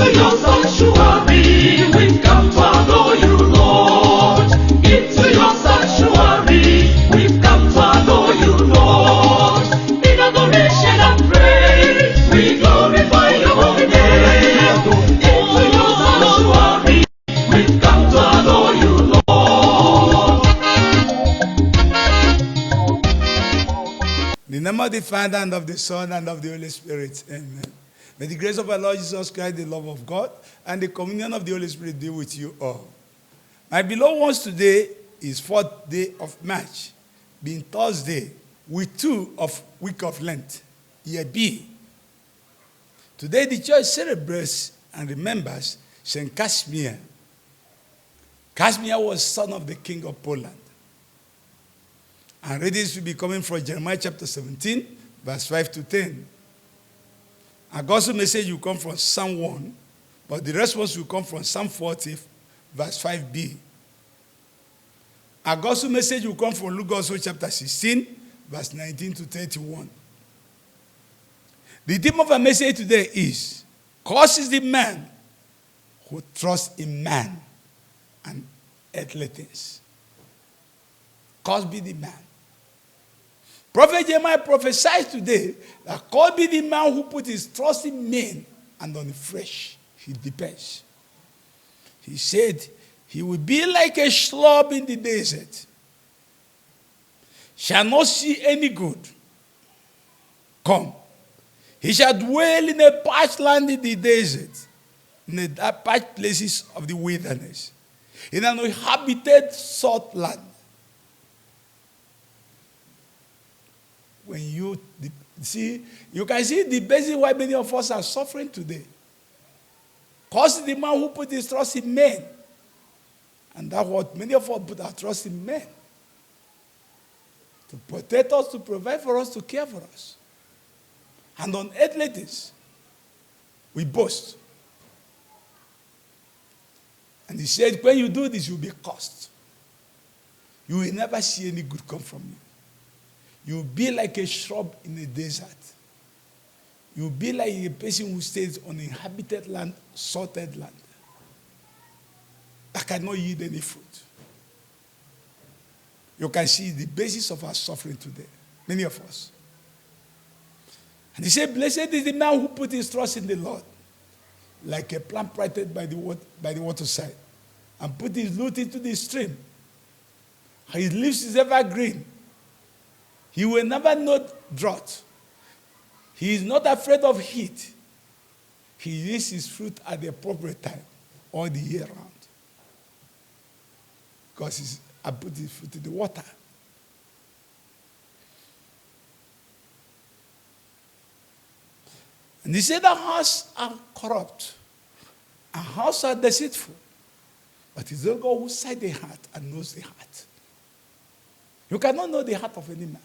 Into your sanctuary, we've come to adore you, Lord. Into your sanctuary, we've come to adore you, Lord. In adoration and praise, we glorify your holy name. Into your sanctuary, we've come to adore you, Lord. In the name of the Father, and of the Son, and of the Holy Spirit. Amen. May the grace of our Lord Jesus Christ, the love of God, and the communion of the Holy Spirit be with you all. My beloved ones, today is 4th day of March, being Thursday, week 2 of week of Lent, year B. Today the church celebrates and remembers Saint Casimir. Casimir was son of the king of Poland. And readings will be coming from Jeremiah chapter 17, verse 5 to 10. Our gospel message will come from Psalm 1, but the response will come from Psalm 40, verse 5b. Our gospel message will come from Luke Gospel chapter 16, verse 19 to 31. The theme of our message today is, "Cursed is the man who trusts in man and earthly things." Cursed be the man. Prophet Jeremiah prophesied today that cursed be the man who put his trust in men and on the flesh he depends. He said he will be like a shrub in the desert, shall not see any good come. He shall dwell in a parched land in the desert, in the parched places of the wilderness, in an uninhabited salt land. When you see, you can see the basis why many of us are suffering today. Because the man who put his trust in men. And that's what many of us put our trust in men. To protect us, to provide for us, to care for us. And on earthly things, we boast. And he said, when you do this, you'll be cursed. You will never see any good come from you. You'll be like a shrub in the desert. You'll be like a person who stays on inhabited land, salted land, that cannot yield any fruit. You can see the basis of our suffering today, many of us. And he said, blessed is the man who put his trust in the Lord, like a plant planted by the waterside, and put his root into the stream. His leaves is evergreen. He will never know drought. He is not afraid of heat. He yields his fruit at the appropriate time, all the year round. Because I put his fruit in the water. And he said, the hearts are corrupt. Our hearts are deceitful. But it's the God who sees the heart and knows the heart. You cannot know the heart of any man.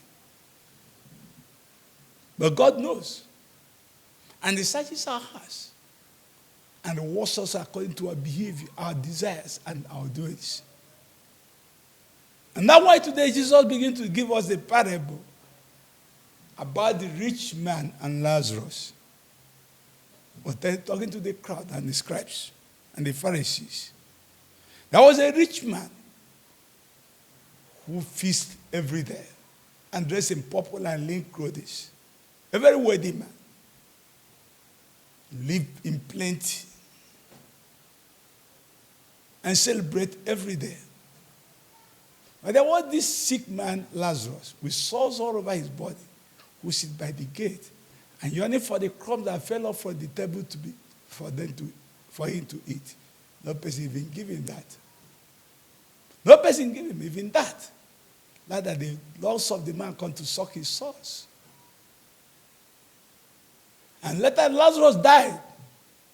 But God knows. And He searches our hearts. And rewards us according to our behavior, our desires, and our doings. And that's why today Jesus begins to give us a parable about the rich man and Lazarus. But then talking to the crowd and the scribes and the Pharisees. There was a rich man who feasted every day and dressed in purple and linen clothes. A very wealthy man. Lived in plenty and celebrate every day. But there was this sick man, Lazarus, with sores all over his body, who sit by the gate and yearning for the crumbs that fell off from the table for him to eat. No person even give him that. No person give him even that. Not that the loss of the man come to suck his sores. And later Lazarus died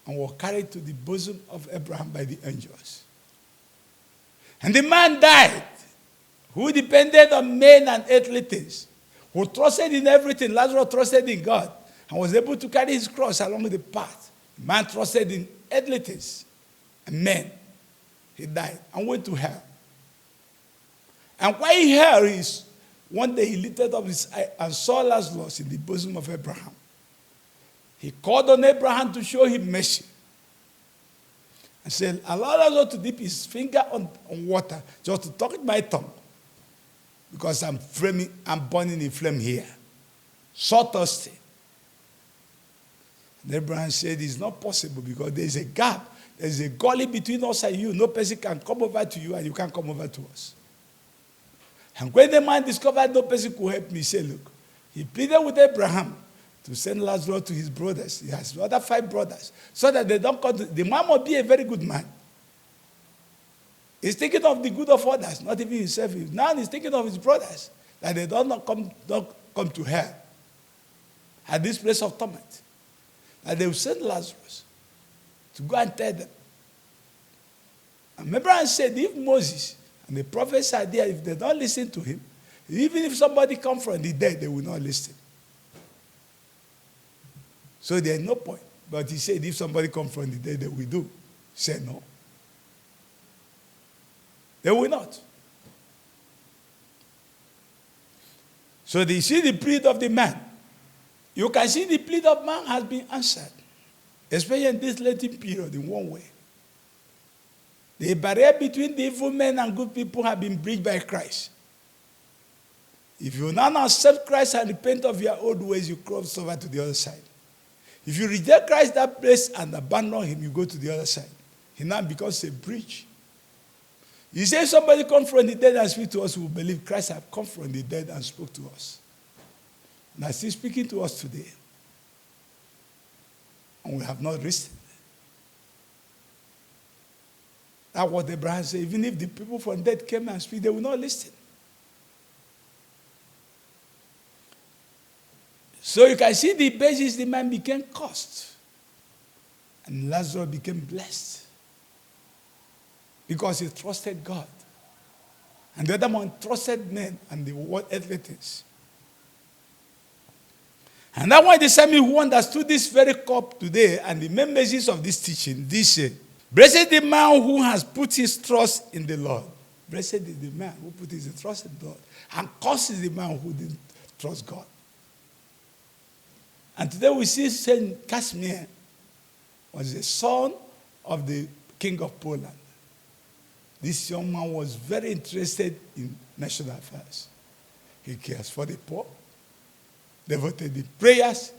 and was carried to the bosom of Abraham by the angels. And the man died, who depended on men and earthly things, who trusted in everything. Lazarus trusted in God and was able to carry his cross along the path. The man trusted in earthly things and men. He died and went to hell. And while he heard, one day he lifted up his eye and saw Lazarus in the bosom of Abraham. He called on Abraham to show him mercy. and said, allow Lazarus to dip his finger on water just to touch my tongue. Because I'm burning in flame here. So thirsty. And Abraham said, it's not possible because there's a gap. There's a gully between us and you. No person can come over to you and you can't come over to us. And when the man discovered no person could help me, he said, look, he pleaded with Abraham to send Lazarus to his brothers. He has other 5 brothers. So that they don't come to, the man must be a very good man. He's thinking of the good of others, not even himself. Now he's thinking of his brothers, that they don't come to hell at this place of torment. That they will send Lazarus to go and tell them. And Abraham said, if Moses and the prophets are there, if they don't listen to him, even if somebody comes from the dead, they will not listen. So there's no point. But he said, if somebody comes from the dead, they will do. He said no. They will not. So you see the plea of the man. You can see the plea of man has been answered. Especially in this Lenten period, in one way. The barrier between the evil men and good people have been bridged by Christ. If you now accept Christ and repent of your old ways, you cross over to the other side. If you reject Christ that place and abandon him, you go to the other side. He now becomes a bridge. You say somebody come from the dead and speak to us, we will believe Christ has come from the dead and spoke to us. And he's still speaking to us today. And we have not listened. That's what Abraham said. Even if the people from dead came and speak, they will not listen. So you can see the basis the man became cursed. And Lazarus became blessed. Because he trusted God. And the other one trusted men and the world earthly things. And that's why the same who understood this very cup today and the main message of this teaching, this blessed the man who has put his trust in the Lord. Blessed is the man who put his trust in the Lord. And cursed is the man who didn't trust God. And today we see Saint Casimir was the son of the king of Poland. This young man was very interested in national affairs. He cares for the poor, devoted in prayers,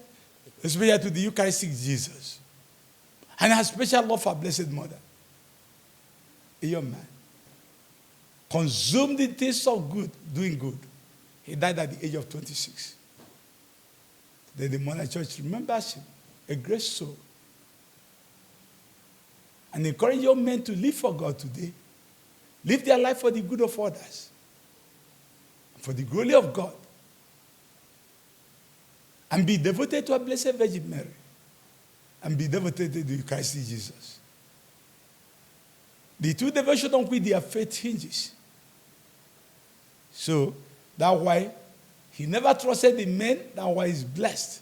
especially to the Eucharistic Jesus, and has special love for Blessed Mother. A young man. Consumed the taste of good, doing good. He died at the age of 26. Then the Mother Church remembers him, a great soul. And encourage young men to live for God today. Live their life for the good of others. For the glory of God. And be devoted to a Blessed Virgin Mary. And be devoted to the Eucharistic Jesus. The two devotions on which their faith hinges. So, that's why he never trusted in men. That's why he's blessed.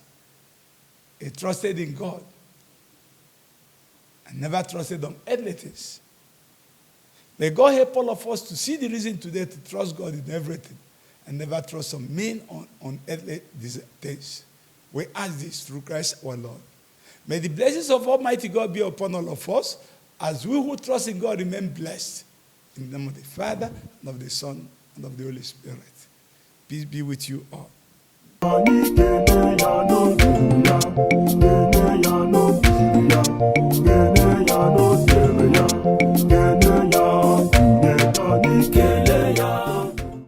He trusted in God. And never trusted on earthly things. May God help all of us to see the reason today to trust God in everything. And never trust some men on earthly things. We ask this through Christ our Lord. May the blessings of Almighty God be upon all of us, as we who trust in God remain blessed. In the name of the Father, and of the Son, and of the Holy Spirit. Peace be with you all. Gene ya no